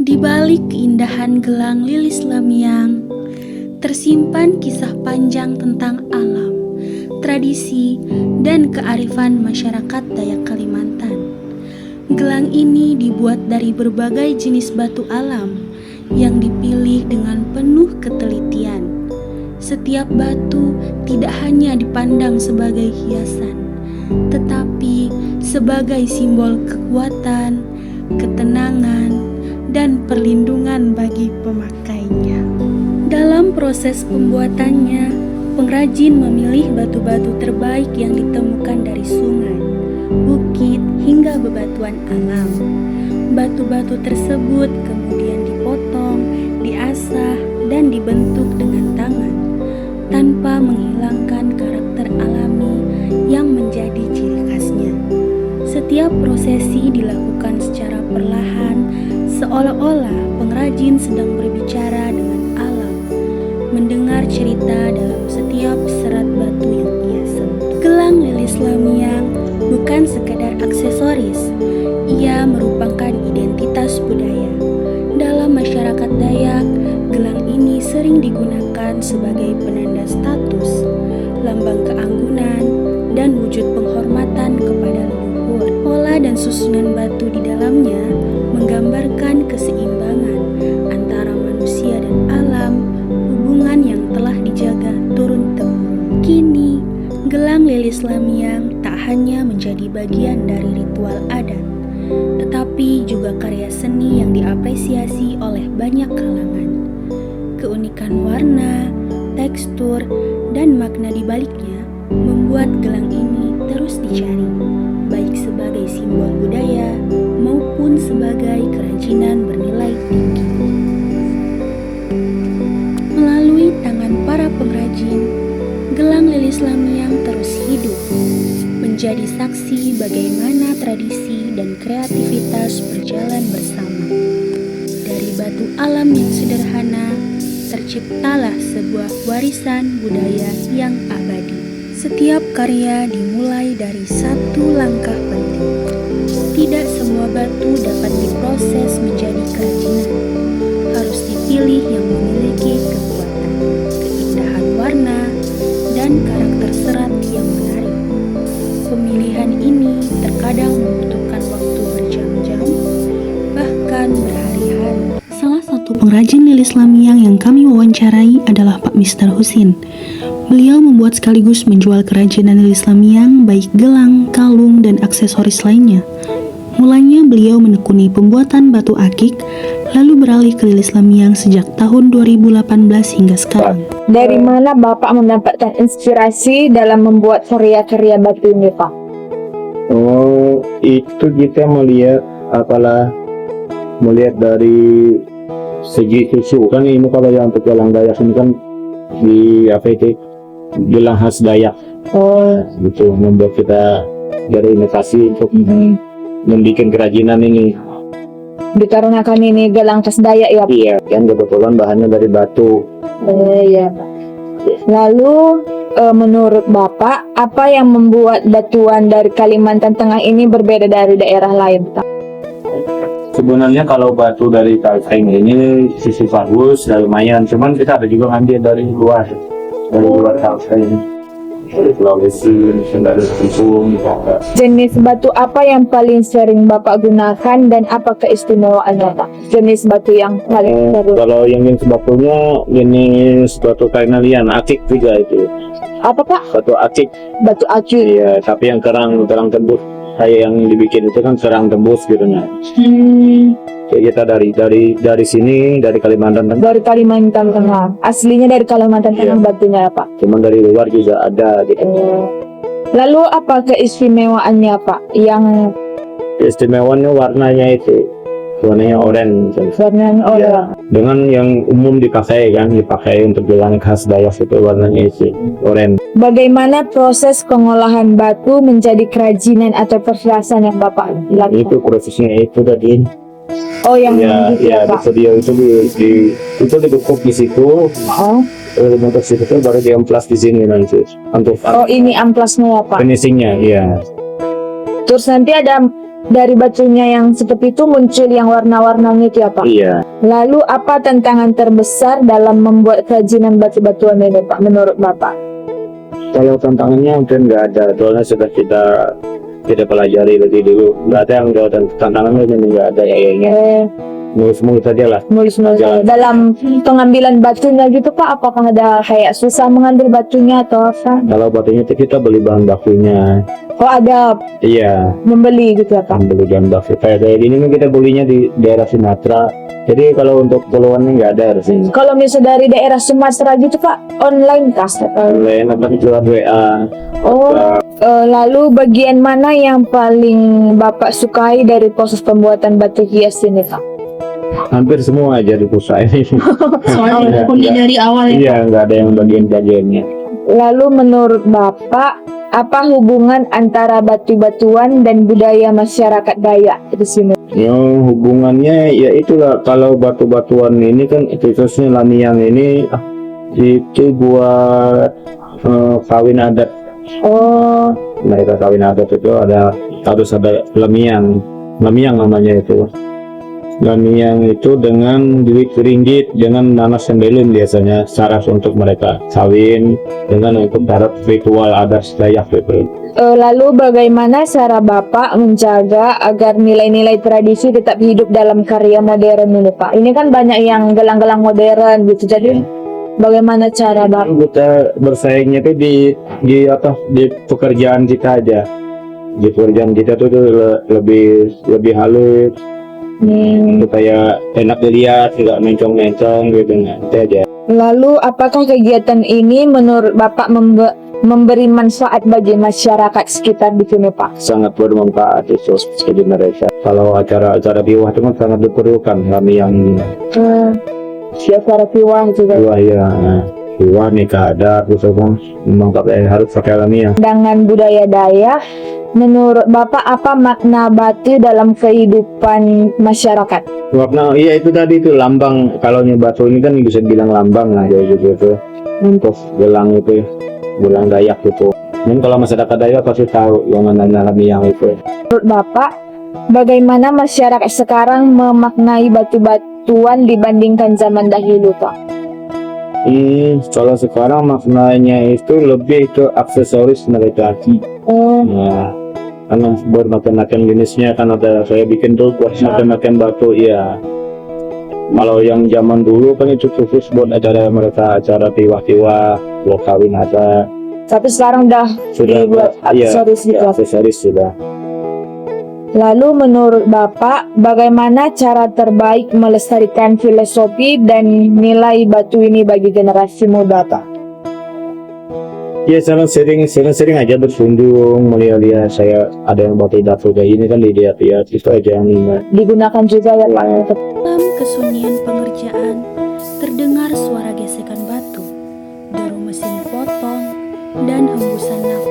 Di balik keindahan gelang lilis lamiang, tersimpan kisah panjang tentang alam, tradisi, dan kearifan masyarakat Dayak Kalimantan. Gelang ini dibuat dari berbagai jenis batu alam yang dipilih dengan penuh ketelitian. Setiap batu tidak hanya dipandang sebagai hiasan, tetapi sebagai simbol kekuatan, ketenangan, dan perlindungan bagi pemakainya. Dalam proses pembuatannya, pengrajin memilih batu-batu terbaik yang ditemukan dari sungai, bukit, hingga bebatuan alam. Batu-batu tersebut kemudian dipotong, diasah, dan dibentuk dengan tangan, tanpa menghilangkan karakter alami yang menjadi ciri khasnya. Setiap prosesi dilakukan secara perlahan, seolah-olah pengrajin sedang berbicara dengan alam, mendengar cerita dalam setiap serat batu yang ia sentuh. Gelang lilis lamiang bukan sekadar aksesoris, ia merupakan identitas budaya. Dalam masyarakat Dayak, gelang ini sering digunakan sebagai penanda status, lambang keanggunan, dan wujud penghormatan kepada leluhur. Pola dan susunan batu di dalamnya menggambarkan keseimbangan antara manusia dan alam, hubungan yang telah dijaga turun-temurun. Kini, gelang lilis lamiang tak hanya menjadi bagian dari ritual adat, tetapi juga karya seni yang diapresiasi oleh banyak kalangan. Keunikan warna, tekstur, dan makna di baliknya membuat gelang ini terus dicari, baik sebagai simbol budaya maupun sebagai kerajinan bernilai tinggi. Melalui tangan para pengrajin, gelang lilis lamiang terus hidup, menjadi saksi bagaimana tradisi dan kreativitas berjalan bersama. Dari batu alam yang sederhana, terciptalah sebuah warisan budaya yang abadi. Setiap karya dimulai dari satu langkah penting. Tidak semua batu dapat diproses menjadi kerajinan. Harus dipilih yang memiliki kekuatan, keindahan warna, dan karakter serat yang menarik. Pemilihan ini terkadang membutuhkan waktu berjam-jam, bahkan berhari-hari. Salah satu pengrajin lilis lamiang yang kami wawancarai adalah Pak Mr. Husin. Beliau membuat sekaligus menjual kerajinan lilis lamiang, baik gelang, kalung, dan aksesoris lainnya. Mulanya beliau menekuni pembuatan batu akik, lalu beralih ke lilis lamiang sejak tahun 2018 hingga sekarang. Dari mana Bapak mendapatkan inspirasi dalam membuat karya-karya batu ini, Pak? Oh, itu kita melihat dari segi susu kan ini. Kalau yang untuk gelang Dayak ini kan di gelang khas Dayak. Oh, Itu membuat kita dari inovasi untuk membuat kerajinan ini. dikarenakan ini gelang khas Dayak ya, Pak? Iya, kan kebetulan bahannya dari batu. Iya, Pak. Lalu, menurut Bapak, apa yang membuat batuan dari Kalimantan Tengah ini berbeda dari daerah lain, Pak? Sebenarnya kalau batu dari Kalteng ini sisi bagus dan lumayan, cuman kita ada juga ngambil dari luar Kalteng, dari Sulawesi, dari Lampung, gitu. Jenis batu apa yang paling sering Bapak gunakan dan apa keistimewaannya, Pak? Jenis batu yang paling sering. Kalau yang batunya jenis batu kainalian, akik juga itu. Apa, Pak? Batu akik, Batu akik. iya, tapi yang kerang tembus. Kayak yang dibikin itu kan serang tembus gitu nah. Kayak kita dari sini, dari Kalimantan Tengah. Dari Kalimantan Tengah. Aslinya dari Kalimantan Tengah Iya. batunya, Pak. Cuman dari luar juga ada gitu. Lalu apa keistimewaannya, Pak? Yang Keistimewaannya warnanya itu, warnanya oranye. warnanya Ya, dengan yang umum dipakai untuk gelang khas Dayak itu warnanya itu oranye. Bagaimana proses pengolahan batu menjadi kerajinan atau perhiasan yang Bapak lakukan? Itu prosesnya itu tadi. Oh, yang Ya, gitu ya, ya Pak. dia itu dibekuk di situ. Oh. Untuk situ baru diamplas di sini nanti untuk Oh, ini amplasnya ya, Pak. finishingnya. Iya. Terus nanti ada dari batunya yang seperti itu muncul yang warna-warnanya itu ya Pak? Iya. Lalu apa tantangan terbesar dalam membuat kerajinan batu-batuan ini Pak menurut Bapak? Kalau tantangannya mungkin nggak ada, soalnya sudah kita pelajari lebih dulu. Nggak ada yang jauh, dan tantangannya nggak ada kayaknya. Mulus-mulus saja lah. Mulus-mulus Jalan. dalam pengambilan batunya gitu Pak, apakah ada kayak susah mengambil batunya atau apa? Kalau batunya itu kita beli bahan bakunya. Oh ada Iya, membeli gitu ya Pak? beli bahan baku. Kayak ini kan kita belinya di daerah Sumatera. Jadi kalau untuk keluarnya nggak ada di sini. Kalau misalnya dari daerah Sumatera gitu Pak, online kah? Lain apa jual WA. Oh, lalu bagian mana yang paling Bapak sukai dari proses pembuatan batu hias ini Pak? Hampir semua aja di pusat ini. Soalnya kuliah dari awal ya. Iya, nggak ada yang bagian-bagiannya. Lalu menurut Bapak, apa hubungan antara batu-batuan dan budaya masyarakat Dayak di sini? Yang hubungannya ya itulah, kalau batu-batuan ini kan khususnya Lamiang ini itu buat kawin adat. Oh, Mereka kawin adat itu harus ada Lamiang namanya itu. Lamiang itu dengan duit ringgit, dengan nanas sembelin biasanya syarat untuk mereka kawin, dengan untuk syarat ritual adat Dayak gitu. lalu bagaimana cara Bapak menjaga agar nilai-nilai tradisi tetap hidup dalam karya modern ini Pak? Ini kan banyak yang gelang-gelang modern gitu, jadi bagaimana cara Bapak? Kita bersaingnya itu di pekerjaan kita aja. Di pekerjaan kita tuh lebih halus, supaya enak dilihat, tidak mencong-mencong gitu, nanti aja. Lalu apakah kegiatan ini menurut Bapak memberi manfaat bagi masyarakat sekitar di sini Pak? Sangat bermanfaat itu bagi mereka. Kalau acara-acara biwah itu kan sangat diperlukan kami yang Siapa piwang juga. biwah ya. Biwah nikah adat itu kan memang harus pakai Lamiang. Dengan budaya Dayak, menurut Bapak apa makna batu dalam kehidupan masyarakat? Warna iya itu tadi itu lambang. Kalau batu ini kan bisa bilang lambang lah ya gitu. Untuk gelang itu, gelang Dayak itu. Dan kalau masyarakat Dayak pasti tahu yang namanya Lamiang itu. Menurut Bapak, bagaimana masyarakat sekarang memaknai batu-batuan dibandingkan zaman dahulu Pak? Kalau sekarang maknanya itu lebih ke aksesoris mereka. Nah, karena buat makan-makan jenisnya kan ada, saya bikin tuh buat makan-makan batu ya. Kalau yang zaman dulu kan itu khusus buat acara mereka, acara tiwa-tiwa, buat kawin ada. Tapi sekarang Sudah dibuat iya, aksesoris gitu. ya, aksesoris sudah. Lalu menurut Bapak, bagaimana cara terbaik melestarikan filosofi dan nilai batu ini bagi generasi muda Pak? Ya sering aja berkunjung, melihat saya ada yang batu kayak ini kan dilihat-lihat, itu aja yang ingat. Digunakan juga ya Pak. Dalam kesunyian pengerjaan, terdengar suara gesekan batu, deru mesin potong, dan hembusan nafas